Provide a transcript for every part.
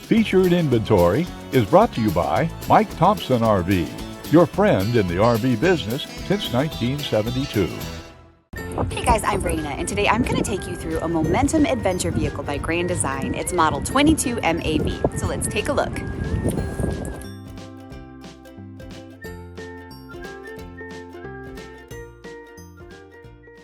Featured Inventory is brought to you by Mike Thompson RV, your friend in the RV business since 1972. Hey guys, I'm Raina, and today I'm going to take you through a Momentum adventure vehicle by Grand Design. It's model 22MAV, so let's take a look.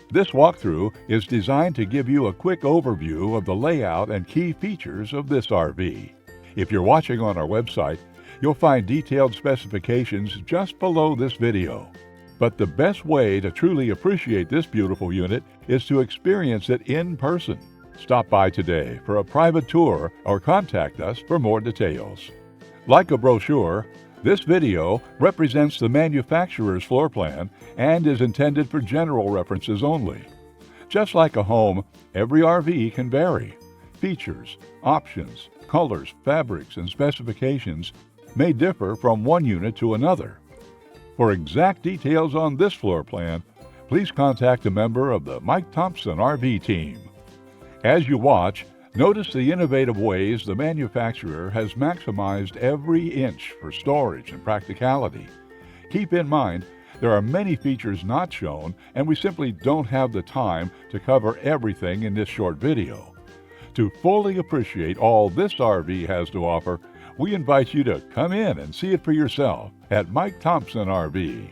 This walkthrough is designed to give you a quick overview of the layout and key features of this RV. If you're watching on our website, you'll find detailed specifications just below this video. But the best way to truly appreciate this beautiful unit is to experience it in person. Stop by today for a private tour or contact us for more details. Like a brochure, this video represents the manufacturer's floor plan and is intended for general references only. Just like a home, every RV can vary. Features, options, colors, fabrics, and specifications may differ from one unit to another. For exact details on this floor plan, please contact a member of the Mike Thompson RV team. As you watch, notice the innovative ways the manufacturer has maximized every inch for storage and practicality. Keep in mind, there are many features not shown, and we simply don't have the time to cover everything in this short video. To fully appreciate all this RV has to offer, we invite you to come in and see it for yourself at Mike Thompson RV.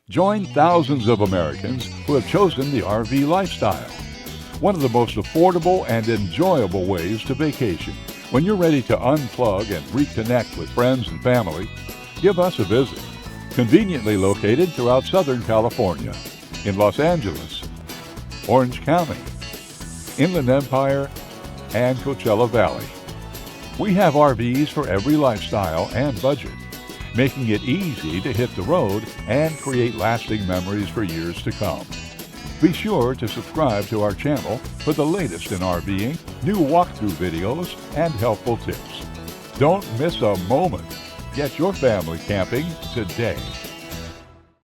Join thousands of Americans who have chosen the RV lifestyle. One of the most affordable and enjoyable ways to vacation. When you're ready to unplug and reconnect with friends and family, give us a visit. Conveniently located throughout Southern California, in Los Angeles, Orange County, Inland Empire, and Coachella Valley. We have RVs for every lifestyle and budget, making it easy to hit the road and create lasting memories for years to come. Be sure to subscribe to our channel for the latest in RVing, new walkthrough videos, and helpful tips. Don't miss a moment. Get your family camping today.